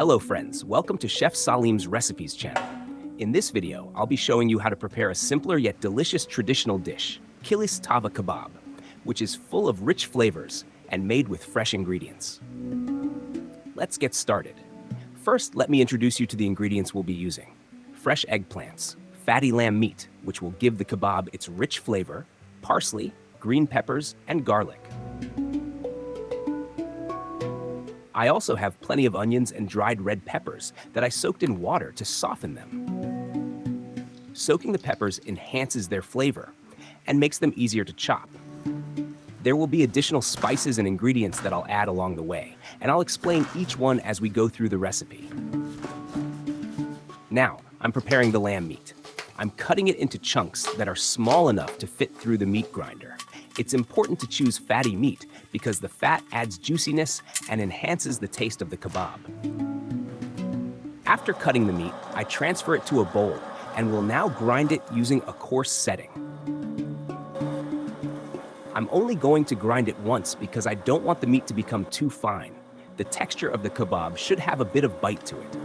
Hello friends, welcome to Chef Salim's Recipes channel. In this video, I'll be showing you how to prepare a simpler yet delicious traditional dish, Kilis Tava Kebab, which is full of rich flavors and made with fresh ingredients. Let's get started. First, let me introduce you to the ingredients we'll be using. Fresh eggplants, fatty lamb meat, which will give the kebab its rich flavor, parsley, green peppers, and garlic. I also have plenty of onions and dried red peppers that I soaked in water to soften them. Soaking the peppers enhances their flavor and makes them easier to chop. There will be additional spices and ingredients that I'll add along the way, and I'll explain each one as we go through the recipe. Now, I'm preparing the lamb meat. I'm cutting it into chunks that are small enough to fit through the meat grinder. It's important to choose fatty meat because the fat adds juiciness and enhances the taste of the kebab. After cutting the meat, I transfer it to a bowl and will now grind it using a coarse setting. I'm only going to grind it once because I don't want the meat to become too fine. The texture of the kebab should have a bit of bite to it.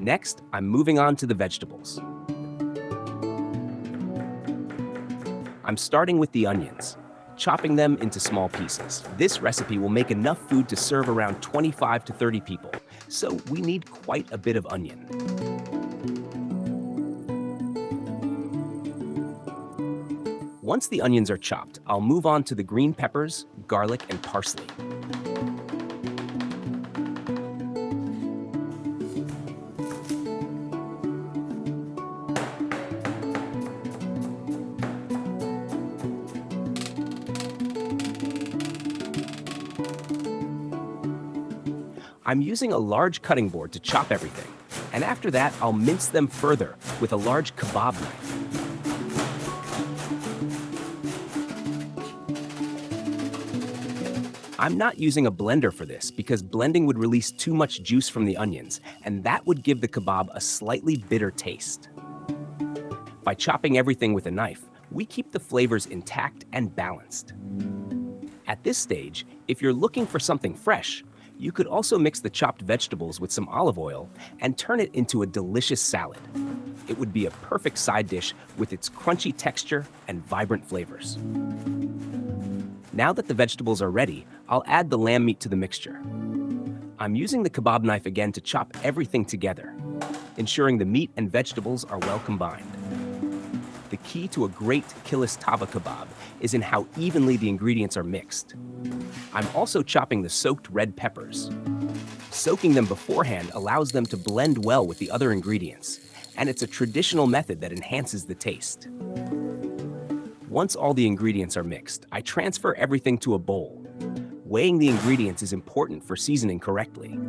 Next, I'm moving on to the vegetables. I'm starting with the onions, chopping them into small pieces. This recipe will make enough food to serve around 25 to 30 people, so we need quite a bit of onion. Once the onions are chopped, I'll move on to the green peppers, garlic, and parsley. I'm using a large cutting board to chop everything, and after that, I'll mince them further with a large kebab knife. I'm not using a blender for this because blending would release too much juice from the onions, and that would give the kebab a slightly bitter taste. By chopping everything with a knife, we keep the flavors intact and balanced. At this stage, if you're looking for something fresh, you could also mix the chopped vegetables with some olive oil and turn it into a delicious salad. It would be a perfect side dish with its crunchy texture and vibrant flavors. Now that the vegetables are ready, I'll add the lamb meat to the mixture. I'm using the kebab knife again to chop everything together, ensuring the meat and vegetables are well combined. The key to a great Kilis Tava Kebab is in how evenly the ingredients are mixed. I'm also chopping the soaked red peppers. Soaking them beforehand allows them to blend well with the other ingredients, and it's a traditional method that enhances the taste. Once all the ingredients are mixed, I transfer everything to a bowl. Weighing the ingredients is important for seasoning correctly.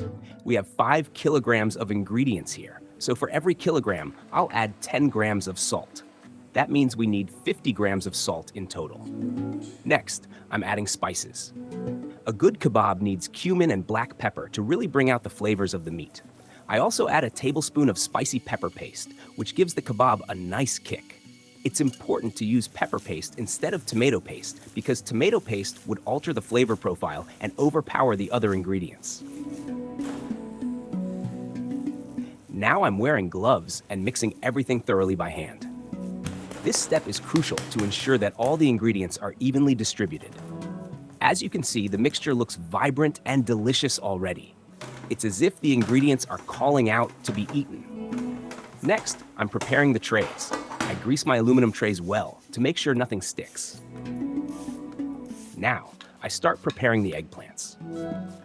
We have 5 kilograms of ingredients here, so for every kilogram, I'll add 10 grams of salt. That means we need 50 grams of salt in total. Next, I'm adding spices. A good kebab needs cumin and black pepper to really bring out the flavors of the meat. I also add a tablespoon of spicy pepper paste, which gives the kebab a nice kick. It's important to use pepper paste instead of tomato paste because tomato paste would alter the flavor profile and overpower the other ingredients. Now I'm wearing gloves and mixing everything thoroughly by hand. This step is crucial to ensure that all the ingredients are evenly distributed. As you can see, the mixture looks vibrant and delicious already. It's as if the ingredients are calling out to be eaten. Next, I'm preparing the trays. I grease my aluminum trays well to make sure nothing sticks. Now, I start preparing the eggplants.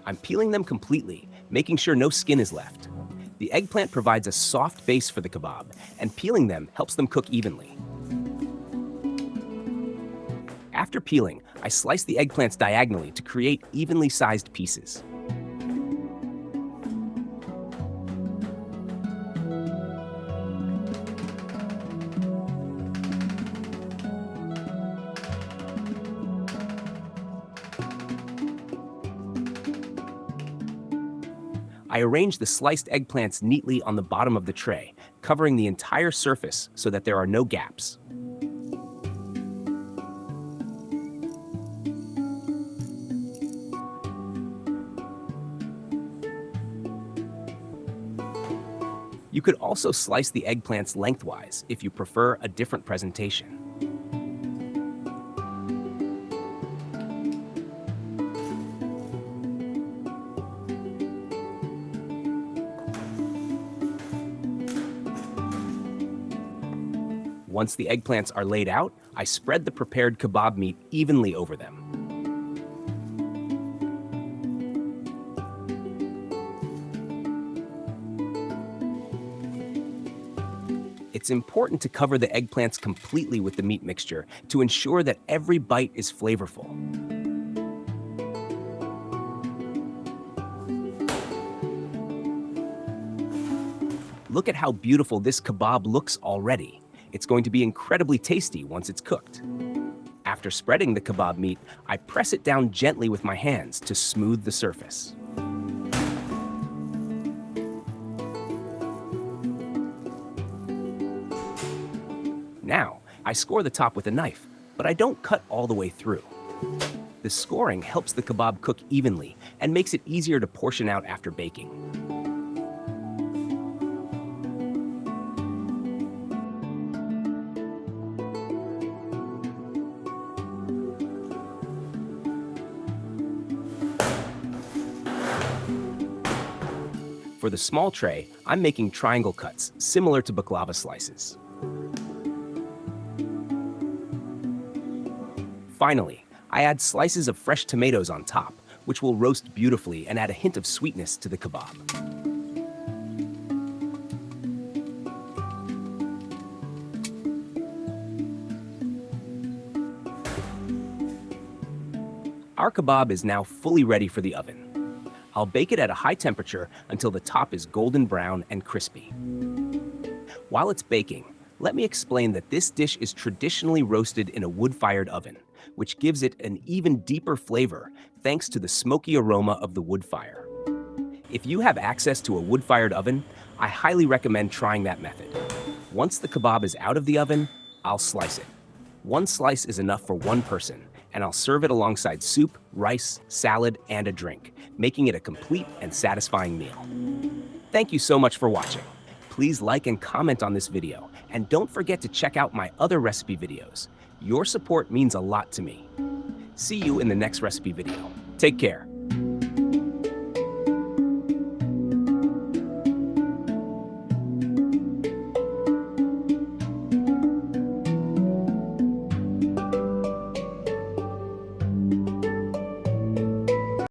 I'm peeling them completely, making sure no skin is left. The eggplant provides a soft base for the kebab, and peeling them helps them cook evenly. After peeling, I slice the eggplants diagonally to create evenly sized pieces. I arrange the sliced eggplants neatly on the bottom of the tray, covering the entire surface so that there are no gaps. You could also slice the eggplants lengthwise if you prefer a different presentation. Once the eggplants are laid out, I spread the prepared kebab meat evenly over them. It's important to cover the eggplants completely with the meat mixture to ensure that every bite is flavorful. Look at how beautiful this kebab looks already. It's going to be incredibly tasty once it's cooked. After spreading the kebab meat, I press it down gently with my hands to smooth the surface. Now, I score the top with a knife, but I don't cut all the way through. The scoring helps the kebab cook evenly and makes it easier to portion out after baking. For the small tray, I'm making triangle cuts, similar to baklava slices. Finally, I add slices of fresh tomatoes on top, which will roast beautifully and add a hint of sweetness to the kebab. Our kebab is now fully ready for the oven. I'll bake it at a high temperature until the top is golden brown and crispy. While it's baking, let me explain that this dish is traditionally roasted in a wood-fired oven, which gives it an even deeper flavor thanks to the smoky aroma of the wood fire. If you have access to a wood-fired oven, I highly recommend trying that method. Once the kebab is out of the oven, I'll slice it. One slice is enough for one person, and I'll serve it alongside soup, rice, salad, and a drink, making it a complete and satisfying meal. Thank you so much for watching. Please like and comment on this video, and don't forget to check out my other recipe videos. Your support means a lot to me. See you in the next recipe video. Take care.